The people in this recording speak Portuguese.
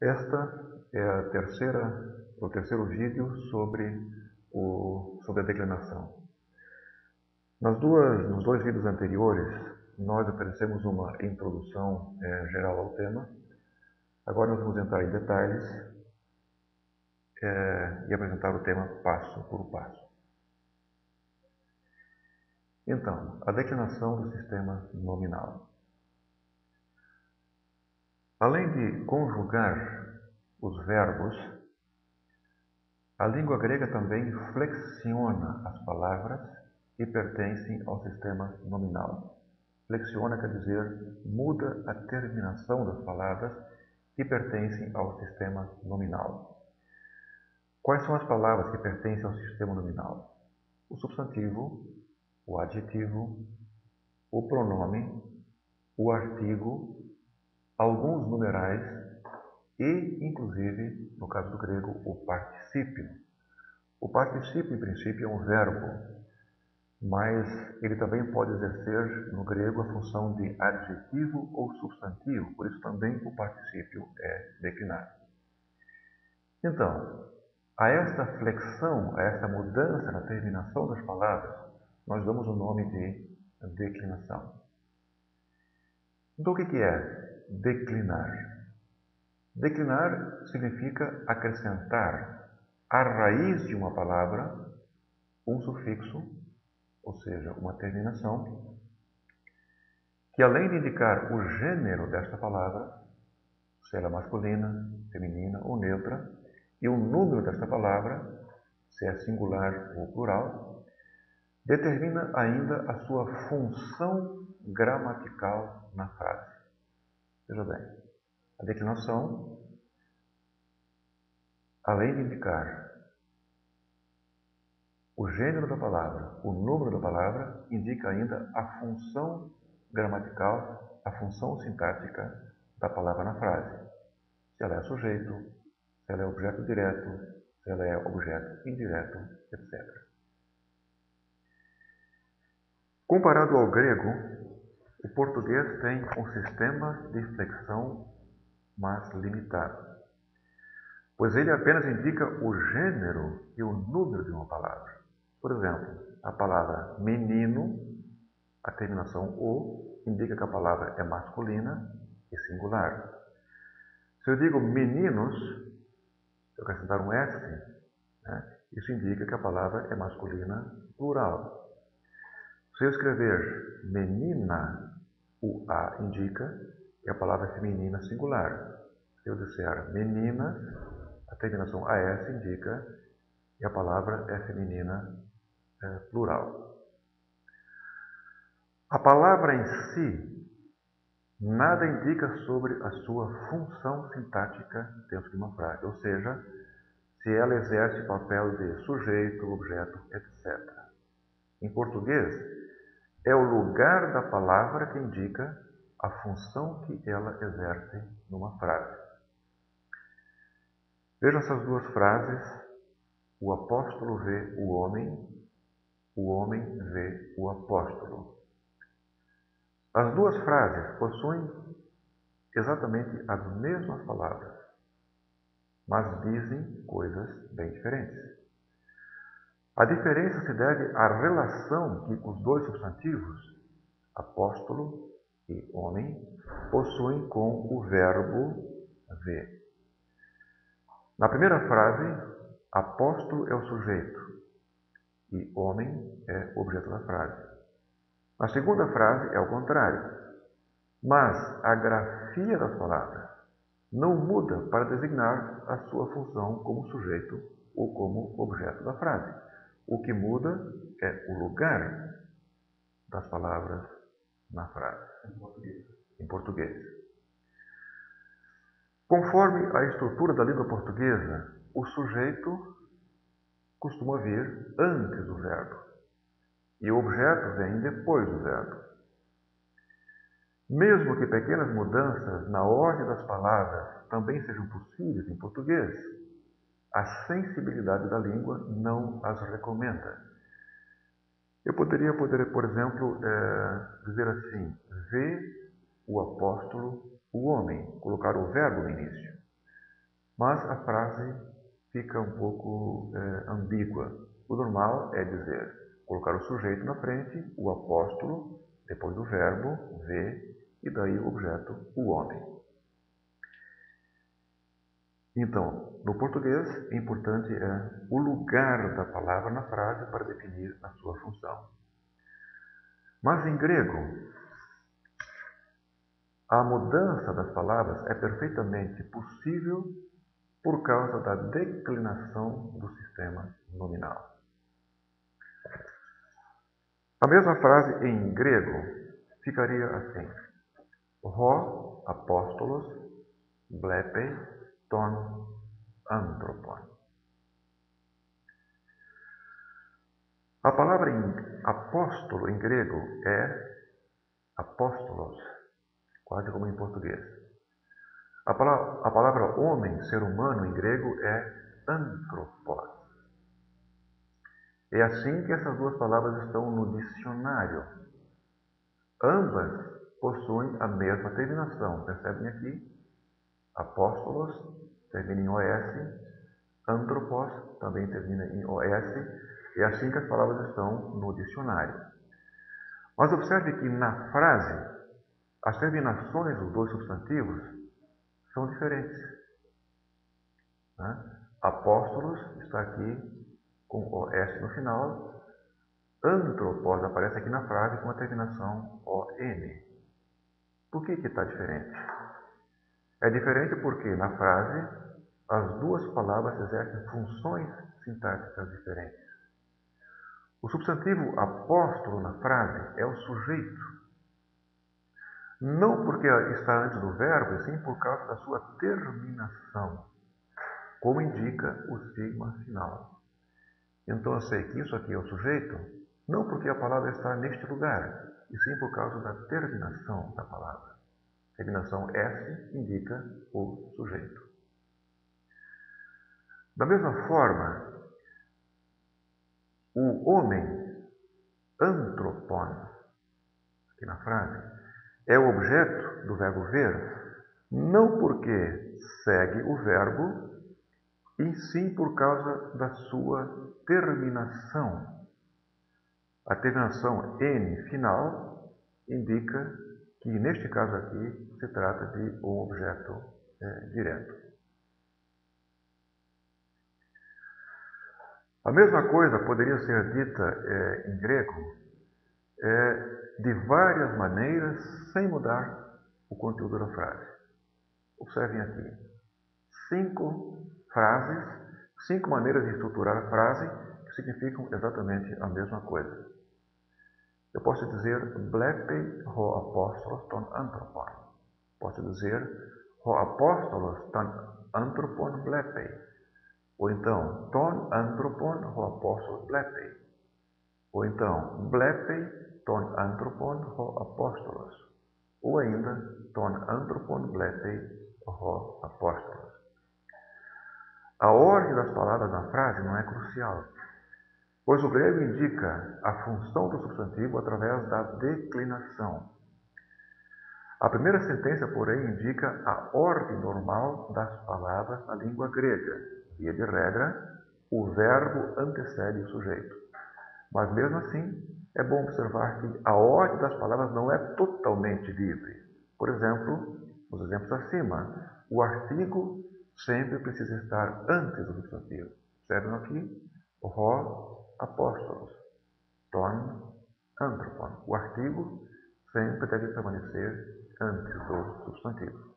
Esta é o terceiro vídeo sobre a declinação. Nos dois vídeos anteriores, nós oferecemos uma introdução geral ao tema. Agora nós vamos entrar em detalhes e apresentar o tema passo por passo. Então, a declinação do sistema nominal. Além de conjugar os verbos, a língua grega também flexiona as palavras que pertencem ao sistema nominal. Flexiona quer dizer muda a terminação das palavras que pertencem ao sistema nominal. Quais são as palavras que pertencem ao sistema nominal? O substantivo, o adjetivo, o pronome, o artigo, alguns numerais e, inclusive, no caso do grego, o particípio. O particípio, em princípio, é um verbo, mas ele também pode exercer, no grego, a função de adjetivo ou substantivo, por isso também o particípio é declinado. Então, a esta flexão, a esta mudança na terminação das palavras, nós damos o nome de declinação. Então, o que é declinar? Declinar significa acrescentar à raiz de uma palavra um sufixo, ou seja, uma terminação, que além de indicar o gênero desta palavra, se ela é masculina, feminina ou neutra, e o número desta palavra, se é singular ou plural, determina ainda a sua função gramatical na frase. Veja bem, a declinação, além de indicar o gênero da palavra, o número da palavra, indica ainda a função gramatical, a função sintática da palavra na frase. Se ela é sujeito, se ela é objeto direto, se ela é objeto indireto, etc. Comparado ao grego, o português tem um sistema de flexão mais limitado, pois ele apenas indica o gênero e o número de uma palavra. Por exemplo, a palavra menino, a terminação o, indica que a palavra é masculina e singular. Se eu digo meninos, se eu acrescentar um S, isso indica que a palavra é masculina plural. Se eu escrever menina, o A indica que a palavra é feminina singular. Se eu disser meninas, a terminação AS indica que a palavra é feminina plural. A palavra em si nada indica sobre a sua função sintática dentro de uma frase, ou seja, se ela exerce papel de sujeito, objeto, etc. Em português, é o lugar da palavra que indica a função que ela exerce numa frase. Vejam essas duas frases. O apóstolo vê o homem vê o apóstolo. As duas frases possuem exatamente as mesmas palavras, mas dizem coisas bem diferentes. A diferença se deve à relação que os dois substantivos, apóstolo e homem, possuem com o verbo ver. Na primeira frase, apóstolo é o sujeito e homem é o objeto da frase. Na segunda frase é o contrário, mas a grafia das palavras não muda para designar a sua função como sujeito ou como objeto da frase. O que muda é o lugar das palavras na frase, em português. Conforme a estrutura da língua portuguesa, o sujeito costuma vir antes do verbo e o objeto vem depois do verbo. Mesmo que pequenas mudanças na ordem das palavras também sejam possíveis em português, a sensibilidade da língua não as recomenda. Eu poderia, por exemplo, dizer assim: vê o apóstolo o homem, colocar o verbo no início. mas a frase fica um pouco ambígua. O normal é colocar o sujeito na frente, o apóstolo, depois do verbo, vê, e daí o objeto, o homem. Então, no português, o importante é o lugar da palavra na frase para definir a sua função. Mas em grego, a mudança das palavras é perfeitamente possível por causa da declinação do sistema nominal. A mesma frase em grego ficaria assim: Ho apóstolos blepei ton anthropon. A palavra apóstolo em grego é apóstolos, quase como em português. A palavra homem, ser humano, em grego é anthropos. É assim que essas duas palavras estão no dicionário. Ambas possuem a mesma terminação. Percebem aqui? Apóstolos termina em OS, anthropos também termina em OS. É assim que as palavras estão no dicionário. Mas observe que na frase, as terminações dos dois substantivos são diferentes. Apóstolos está aqui com OS no final. Anthropos aparece aqui na frase com a terminação ON. Por que está diferente? É diferente porque na frase as duas palavras exercem funções sintáticas diferentes. O substantivo apóstolo na frase é o sujeito. Não porque está antes do verbo, e sim por causa da sua terminação, como indica o sigma final. Então eu sei que isso aqui é o sujeito, não porque a palavra está neste lugar, e sim por causa da terminação da palavra. A terminação S indica o sujeito. Da mesma forma, o homem, anthropon, aqui na frase, é o objeto do verbo ver, não porque segue o verbo, e sim por causa da sua terminação. A terminação N final indica que, neste caso aqui, se trata de um objeto direto. A mesma coisa poderia ser dita em grego de várias maneiras, sem mudar o conteúdo da frase. Observem aqui. 5 frases, 5 maneiras de estruturar a frase que significam exatamente a mesma coisa. Eu posso dizer blepei ho apóstolos ton anthropon. Posso dizer ho apóstolos ton anthropon blepei. Ou então, ton anthropon ho apóstolos blepei. Ou então, blepei ton anthropon ho apóstolos. Ou ainda, ton anthropon blepei ho apóstolos. A ordem das palavras na frase não é crucial, pois o grego indica a função do substantivo através da declinação. A primeira sentença, porém, indica a ordem normal das palavras na língua grega. Via de regra, o verbo antecede o sujeito. Mas mesmo assim, é bom observar que a ordem das palavras não é totalmente livre. Por exemplo, nos exemplos acima, o artigo sempre precisa estar antes do substantivo. Observam aqui? Ho apóstolos, ton anthropon. O artigo sempre deve permanecer antes do substantivo.